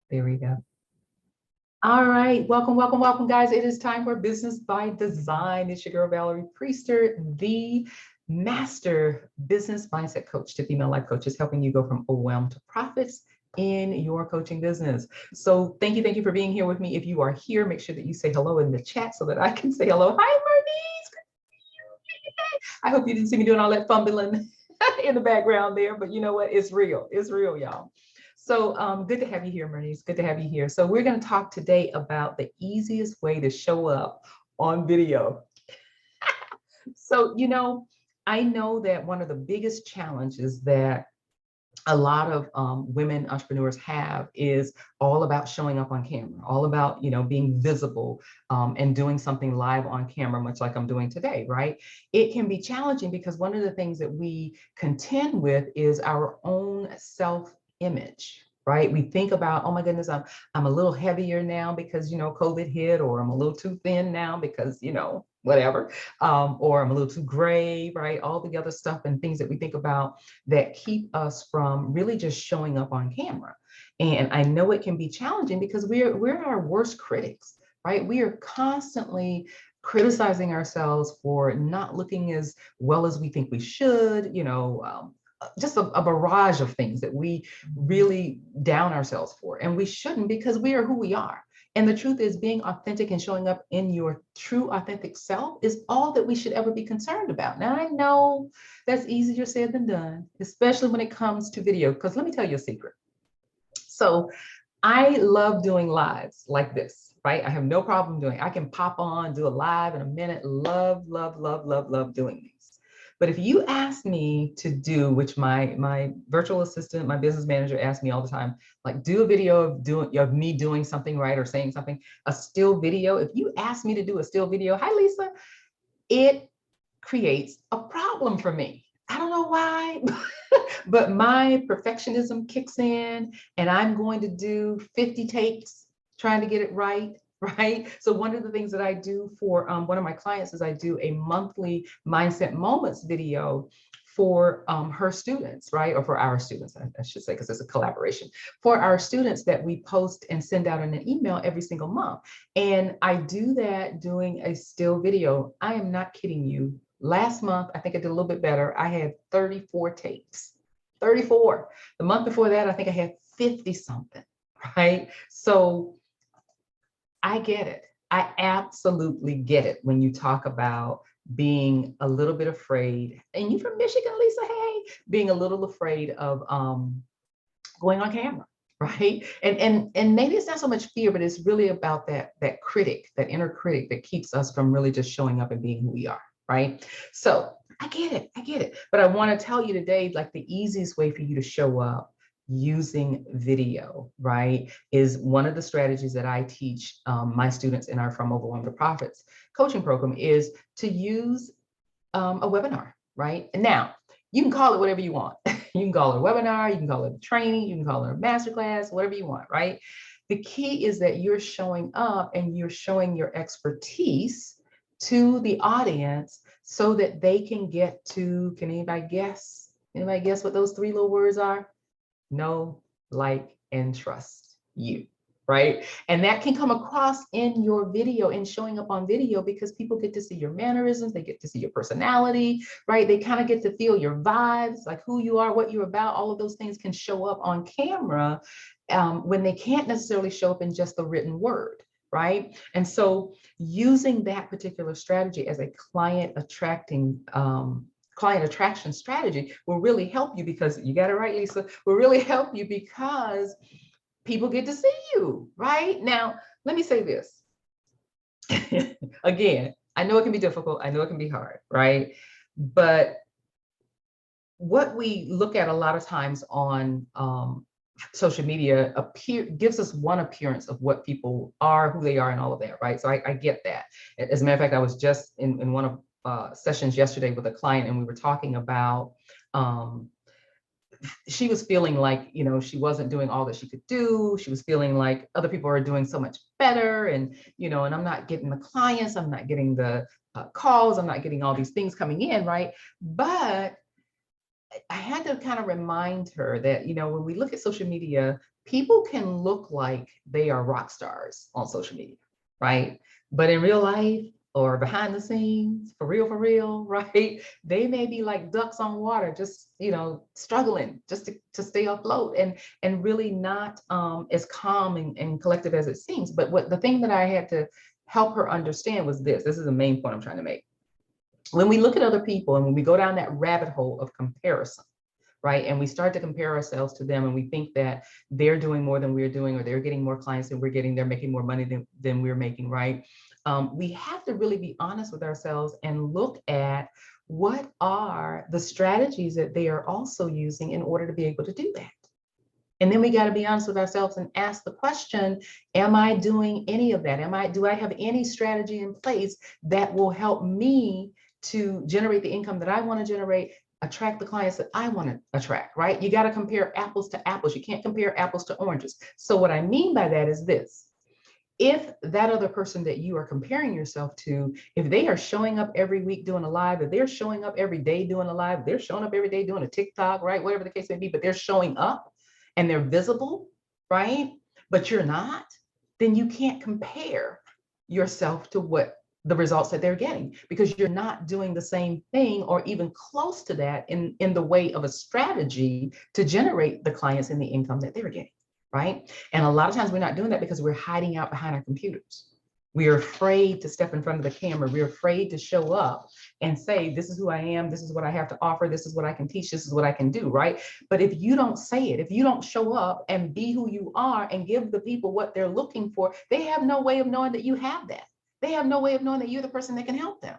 There we go. All right, welcome, guys. It is time for Business by Design. It's your girl, Valerie Priester, the master business mindset coach to female life coaches, helping you go from overwhelmed to profits in your coaching business. So thank you for being here with me. If you are here, make sure that you say hello in the chat so that I can say hello. Hi, Bernice. I hope you didn't see me doing all that fumbling in the background there, but you know what? It's real. It's real, y'all. So good to have you here, Bernice. Good to have you here. So we're going to talk today about the easiest way to show up on video. So, I know that one of the biggest challenges that a lot of women entrepreneurs have is all about showing up on camera, all about, being visible and doing something live on camera, much like I'm doing today, right? It can be challenging because one of the things that we contend with is our own self-image. Right? We think about, oh my goodness, I'm a little heavier now because, COVID hit, or I'm a little too thin now because, whatever, or I'm a little too gray, right? All the other stuff and things that we think about that keep us from really just showing up on camera. And I know it can be challenging because we're our worst critics, right? We are constantly criticizing ourselves for not looking as well as we think we should, just a barrage of things that we really down ourselves for. And we shouldn't, because we are who we are. And the truth is, being authentic and showing up in your true authentic self is all that we should ever be concerned about. Now, I know that's easier said than done, especially when it comes to video, because let me tell you a secret. So I love doing lives like this, right? I have no problem doing it. I can pop on, do a live in a minute. Love, love, love, love, love doing these. But if you ask me to do, which my virtual assistant, my business manager asks me all the time, like, do a video of me doing something, right, or saying something, a still video. If you ask me to do a still video, hi Lisa, it creates a problem for me. I don't know why, but my perfectionism kicks in and I'm going to do 50 takes trying to get it right. Right. So one of the things that I do for one of my clients is I do a monthly mindset moments video for her students, right? Or for our students, I should say, because it's a collaboration for our students that we post and send out in an email every single month. And I do that doing a still video. I am not kidding you. Last month, I think I did a little bit better. I had 34 takes, 34. The month before that, I think I had 50 something, right? So I get it. I absolutely get it when you talk about being a little bit afraid. And you from Michigan, Lisa, hey, being a little afraid of going on camera, right? And maybe it's not so much fear, but it's really about that critic, that inner critic that keeps us from really just showing up and being who we are, right? So I get it. But I want to tell you today, like, the easiest way for you to show up using video, right, is one of the strategies that I teach my students in our From Overwhelmed to Profits coaching program, is to use a webinar, right? And now you can call it whatever you want. You can call it a webinar, you can call it a training, you can call it a masterclass, whatever you want, right? The key is that you're showing up and you're showing your expertise to the audience so that they can get to, can anybody guess? Anybody guess what those three little words are? Know, like, and trust you, right? And that can come across in your video and showing up on video, because people get to see your mannerisms, they get to see your personality, right? They kind of get to feel your vibes, like who you are, what you're about. All of those things can show up on camera when they can't necessarily show up in just the written word, right? And so using that particular strategy as a client attraction strategy will really help you, because you got it right, Lisa, will really help you because people get to see you, right? Now, let me say this. Again, I know it can be difficult. I know it can be hard, right? But what we look at a lot of times on social media gives us one appearance of what people are, who they are, and all of that, right? So I get that. As a matter of fact, I was just in one of sessions yesterday with a client, and we were talking about she was feeling like, she wasn't doing all that she could do. She was feeling like other people are doing so much better, and and I'm not getting the clients, I'm not getting the calls, I'm not getting all these things coming in, right? But I had to kind of remind her that, when we look at social media, people can look like they are rock stars on social media, right? But in real life or behind the scenes, for real, right? They may be like ducks on water, just, struggling just to stay afloat and really not as calm and collective as it seems. But the thing that I had to help her understand was this. This is the main point I'm trying to make. When we look at other people and when we go down that rabbit hole of comparison, right? And we start to compare ourselves to them and we think that they're doing more than we're doing, or they're getting more clients than we're getting, they're making more money than we're making, right? We have to really be honest with ourselves and look at what are the strategies that they are also using in order to be able to do that. And then we got to be honest with ourselves and ask the question, am I doing any of that? Do I have any strategy in place that will help me to generate the income that I want to generate, attract the clients that I want to attract, right? You got to compare apples to apples. You can't compare apples to oranges. So what I mean by that is this. If that other person that you are comparing yourself to, if they are showing up every week doing a live, if they're showing up every day doing a live, they're showing up every day doing a TikTok, right? Whatever the case may be, but they're showing up and they're visible, right? But you're not, then you can't compare yourself to what the results that they're getting, because you're not doing the same thing or even close to that in the way of a strategy to generate the clients and the income that they're getting, right? And a lot of times we're not doing that because we're hiding out behind our computers. We are afraid to step in front of the camera. We're afraid to show up and say, this is who I am. This is what I have to offer. This is what I can teach. This is what I can do, right? But if you don't say it, if you don't show up and be who you are and give the people what they're looking for, they have no way of knowing that you have that. They have no way of knowing that you're the person that can help them.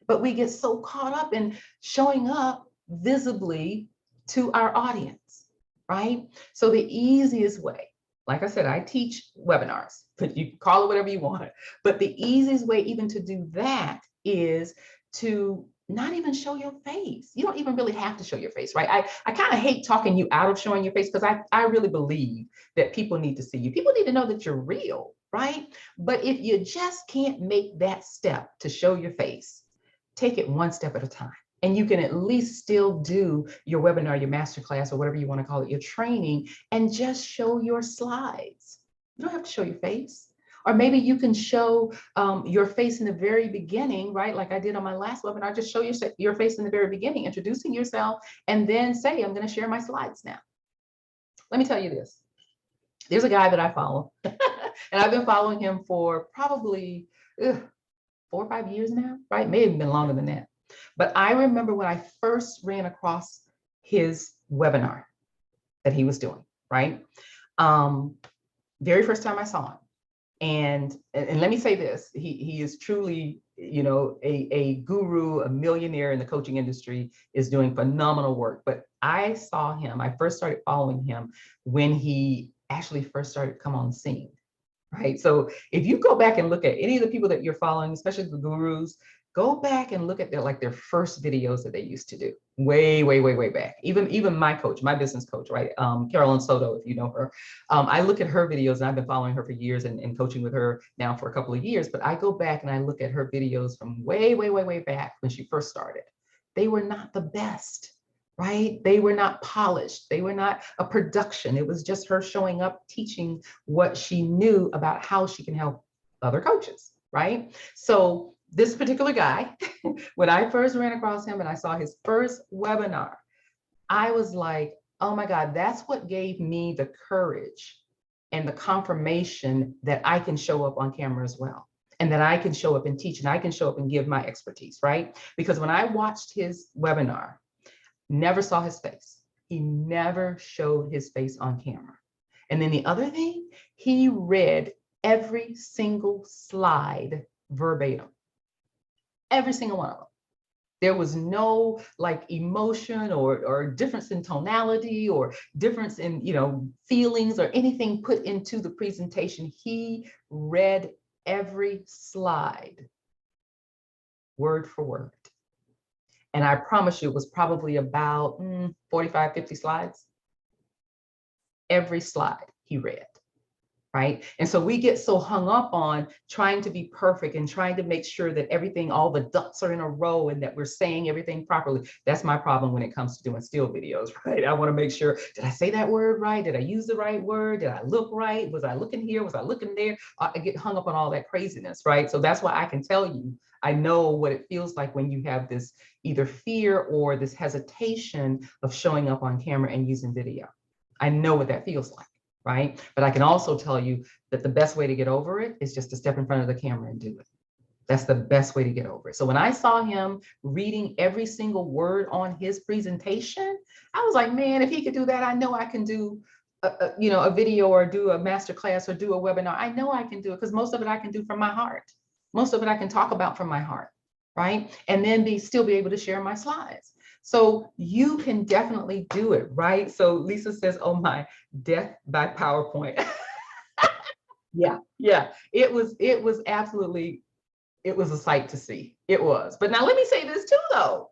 But we get so caught up in showing up visibly to our audience, right? So the easiest way, like I said, I teach webinars, but you can call it whatever you want. But the easiest way even to do that is to not even show your face. You don't even really have to show your face, right? I kind of hate talking you out of showing your face, because I really believe that people need to see you. People need to know that you're real, right? But if you just can't make that step to show your face, take it one step at a time. And you can at least still do your webinar, your masterclass, or whatever you want to call it, your training, and just show your slides. You don't have to show your face. Or maybe you can show your face in the very beginning, right? Like I did on my last webinar, just show your face in the very beginning, introducing yourself, and then say, I'm going to share my slides now. Let me tell you this. There's a guy that I follow, and I've been following him for probably 4 or 5 years now, right? May have been longer than that. But I remember when I first ran across his webinar that he was doing, right? Very first time I saw him. And let me say this, he is truly, a guru, a millionaire in the coaching industry, is doing phenomenal work. But I first started following him when he actually first started to come on the scene. Right. So if you go back and look at any of the people that you're following, especially the gurus, go back and look at their first videos that they used to do way back. Even my coach, my business coach, right? Carolyn Soto, if you know her. I look at her videos, and I've been following her for years and coaching with her now for a couple of years. But I go back and I look at her videos from way back when she first started. They were not the best. Right? They were not polished. They were not a production. It was just her showing up, teaching what she knew about how she can help other coaches, right? So this particular guy, when I first ran across him and I saw his first webinar, I was like, oh my God, that's what gave me the courage and the confirmation that I can show up on camera as well. And that I can show up and teach, and I can show up and give my expertise, right? Because when I watched his webinar, never saw his face. He never showed his face on camera. And then the other thing, he read every single slide verbatim. Every single one of them. There was no like emotion or difference in tonality or difference in, feelings or anything put into the presentation. He read every slide, word for word. And I promise you, it was probably about 45, 50 slides. Every slide he read, right? And so we get so hung up on trying to be perfect and trying to make sure that everything, all the ducks are in a row and that we're saying everything properly. That's my problem when it comes to doing still videos, right? I want to make sure, did I say that word right? Did I use the right word? Did I look right? Was I looking here? Was I looking there? I get hung up on all that craziness, right? So that's why I can tell you, I know what it feels like when you have this either fear or this hesitation of showing up on camera and using video. I know what that feels like, right? But I can also tell you that the best way to get over it is just to step in front of the camera and do it. That's the best way to get over it. So when I saw him reading every single word on his presentation, I was like, man, if he could do that, I know I can do a video or do a master class or do a webinar. I know I can do it because most of it I can do from my heart. Most of it I can talk about from my heart, right? And then still be able to share my slides. So you can definitely do it, right? So Lisa says, oh my, death by PowerPoint. Yeah. It was absolutely, it was a sight to see. It was. But now let me say this too, though.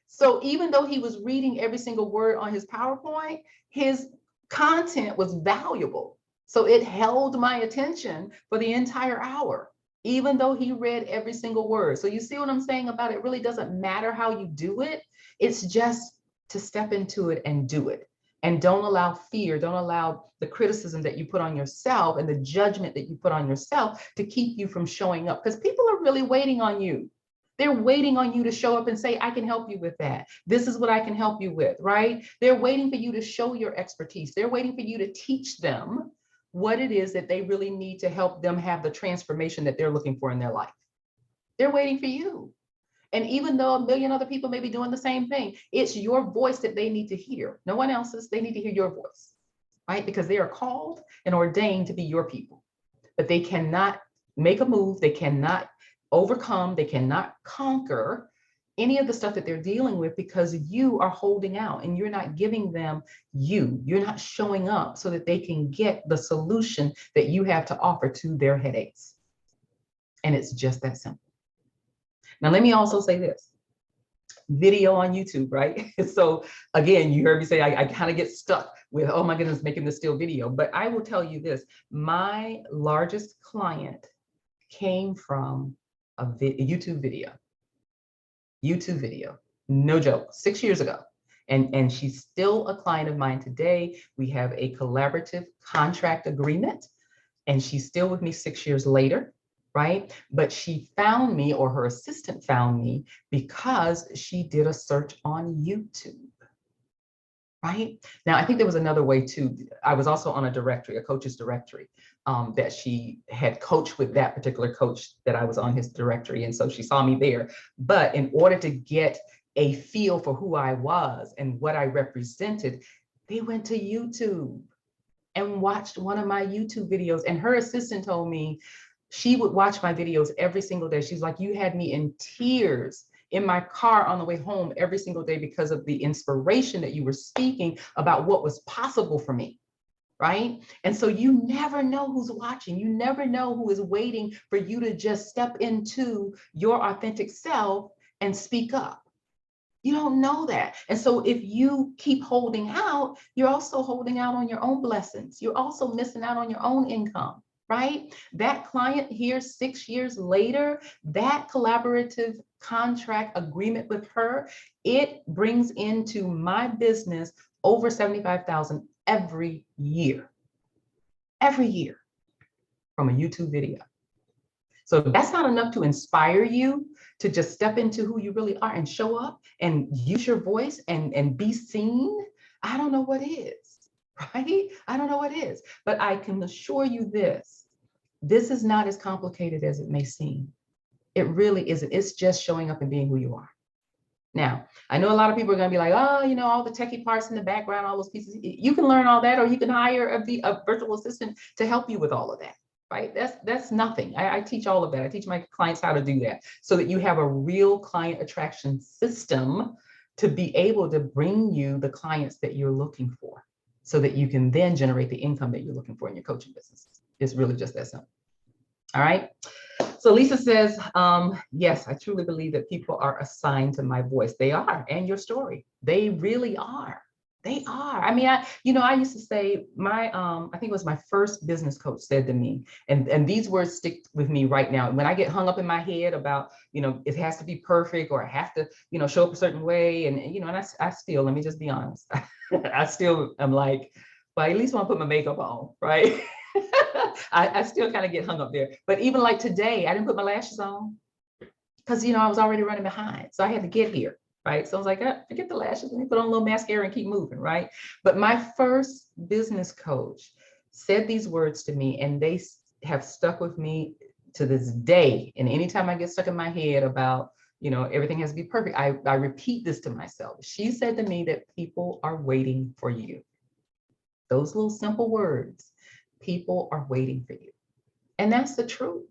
So even though he was reading every single word on his PowerPoint, his content was valuable. So it held my attention for the entire hour, even though he read every single word. So you see what I'm saying about it really doesn't matter how you do it. It's just to step into it and do it. And don't allow fear, don't allow the criticism that you put on yourself and the judgment that you put on yourself to keep you from showing up, because people are really waiting on you. They're waiting on you to show up and say, I can help you with that. This is what I can help you with, right? They're waiting for you to show your expertise. They're waiting for you to teach them what it is that they really need to help them have the transformation that they're looking for in their life. They're waiting for you. And even though a million other people may be doing the same thing, it's your voice that they need to hear. No one else's. They need to hear your voice, right? Because they are called and ordained to be your people. But they cannot make a move. They cannot overcome. They cannot conquer any of the stuff that they're dealing with because you are holding out and you're not giving them you. You're not showing up so that they can get the solution that you have to offer to their headaches. And it's just that simple. Now, let me also say this. Video on YouTube, right? So again, you heard me say I kind of get stuck with, oh my goodness, making this still video. But I will tell you this, my largest client came from a YouTube video. YouTube video, no joke, 6 years ago. And she's still a client of mine today. We have a collaborative contract agreement, and she's still with me 6 years later. Right? But she found me, or her assistant found me, because she did a search on YouTube. Right? Now, I think there was another way too. I was also on a directory, a coach's directory, that she had coached with that particular coach that I was on his directory. And so she saw me there. But in order to get a feel for who I was and what I represented, they went to YouTube and watched one of my YouTube videos. And her assistant told me, she would watch my videos every single day. She's like, you had me in tears in my car on the way home every single day because of the inspiration that you were speaking about what was possible for me, right? And so you never know who's watching. You never know who is waiting for you to just step into your authentic self and speak up. You don't know that. And so if you keep holding out, you're also holding out on your own blessings. You're also missing out on your own income. Right? That client here 6 years later, that collaborative contract agreement with her, it brings into my business over $75,000 every year from a YouTube video. So if that's not enough to inspire you to just step into who you really are and show up and use your voice and be seen, I don't know what is. Right? I don't know what is, but I can assure you this is not as complicated as it may seem. It really isn't. It's just showing up and being who you are. Now, I know a lot of people are going to be like, oh, you know, all the techie parts in the background, all those pieces. You can learn all that, or you can hire a virtual assistant to help you with all of that. Right? That's nothing. I teach all of that. I teach my clients how to do that so that you have a real client attraction system to be able to bring you the clients that you're looking for, so that you can then generate the income that you're looking for in your coaching business. It's really just that simple. All right. So Lisa says, yes, I truly believe that people are assigned to my voice. They are, and your story. They really are. They are. I mean, I used to say I think it was my first business coach said to me, and these words stick with me right now. When I get hung up in my head about, it has to be perfect or I have to, show up a certain way. And I still, let me just be honest, I still am like, well, at least want to put my makeup on, right? I still kind of get hung up there. But even like today, I didn't put my lashes on because, I was already running behind. So I had to get here. Right. So I was like, forget the lashes. Let me put on a little mascara and keep moving. Right. But my first business coach said these words to me, and they have stuck with me to this day. And anytime I get stuck in my head about, everything has to be perfect, I repeat this to myself. She said to me that people are waiting for you. Those little simple words, people are waiting for you. And that's the truth.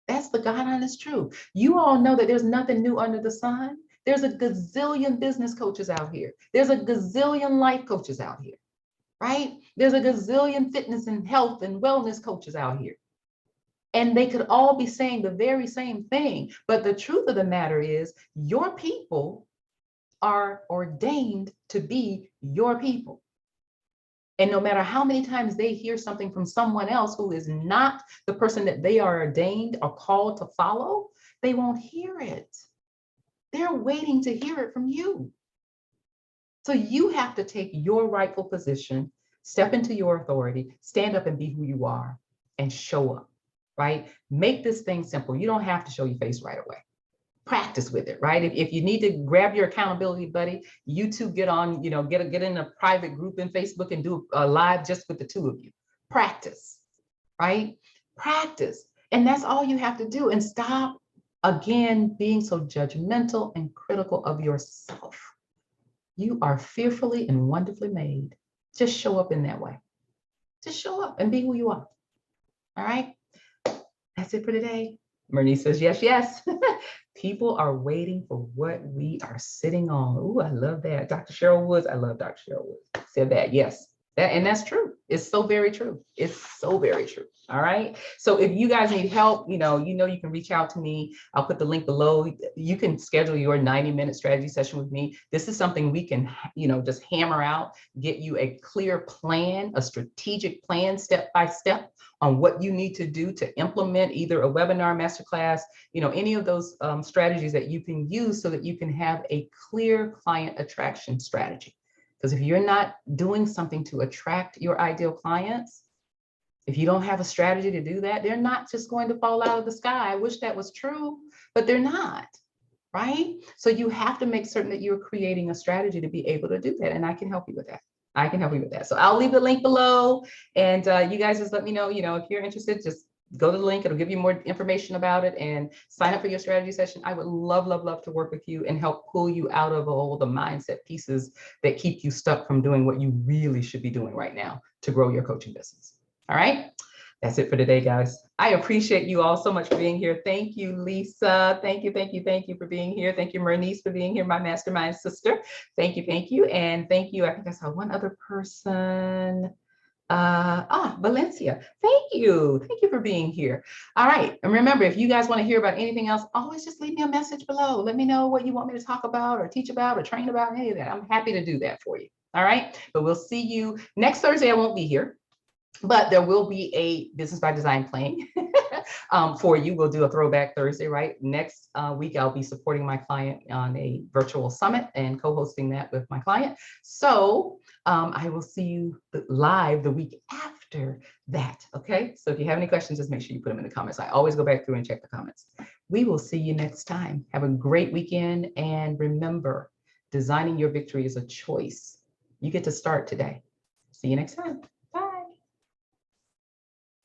That's the God honest truth. You all know that there's nothing new under the sun. There's a gazillion business coaches out here. There's a gazillion life coaches out here, right? There's a gazillion fitness and health and wellness coaches out here. And they could all be saying the very same thing. But the truth of the matter is, your people are ordained to be your people. And no matter how many times they hear something from someone else who is not the person that they are ordained or called to follow, they won't hear it. They're waiting to hear it from you. So you have to take your rightful position, step into your authority, stand up and be who you are, and show up, right? Make this thing simple. You don't have to show your face right away. Practice with it, right? If you need to grab your accountability buddy, you two get on, get in a private group in Facebook and do a live just with the two of you. Practice, right? Practice. And that's all you have to do. And stop, again, being so judgmental and critical of yourself. You are fearfully and wonderfully made. Just show up in that way. Just show up and be who you are. All right? That's it for today. Bernice says, yes, yes. People are waiting for what we are sitting on. Ooh, I love that. Dr. Cheryl Woods, I love Dr. Cheryl Woods. Said that, yes. And that's true. It's so very true. It's so very true. All right. So if you guys need help, you can reach out to me. I'll put the link below. You can schedule your 90-minute strategy session with me. This is something we can, just hammer out, get you a clear plan, a strategic plan, step by step on what you need to do to implement either a webinar, masterclass, any of those strategies that you can use so that you can have a clear client attraction strategy. Because if you're not doing something to attract your ideal clients, if you don't have a strategy to do that, they're not just going to fall out of the sky. I wish that was true, but they're not, right? So you have to make certain that you're creating a strategy to be able to do that. And I can help you with that. I can help you with that. So I'll leave the link below, and you guys just let me know, if you're interested, just go to the link. It'll give you more information about it and sign up for your strategy session. I would love, love, love to work with you and help pull you out of all the mindset pieces that keep you stuck from doing what you really should be doing right now to grow your coaching business. All right. That's it for today, guys. I appreciate you all so much for being here. Thank you, Lisa. Thank you, thank you, thank you for being here. Thank you, Bernice, for being here, my mastermind sister. Thank you, thank you. And thank you. I think I saw one other person. Valencia. Thank you. Thank you for being here. All right. And remember, if you guys want to hear about anything else, always just leave me a message below. Let me know what you want me to talk about or teach about or train about, any of that. I'm happy to do that for you. All right. But we'll see you next Thursday. I won't be here, but there will be a Business by Design playing for you. We'll do a throwback Thursday, right? Next week, I'll be supporting my client on a virtual summit and co-hosting that with my client. So I will see you live the week after that, okay? So if you have any questions, just make sure you put them in the comments. I always go back through and check the comments. We will see you next time. Have a great weekend. And remember, designing your victory is a choice. You get to start today. See you next time.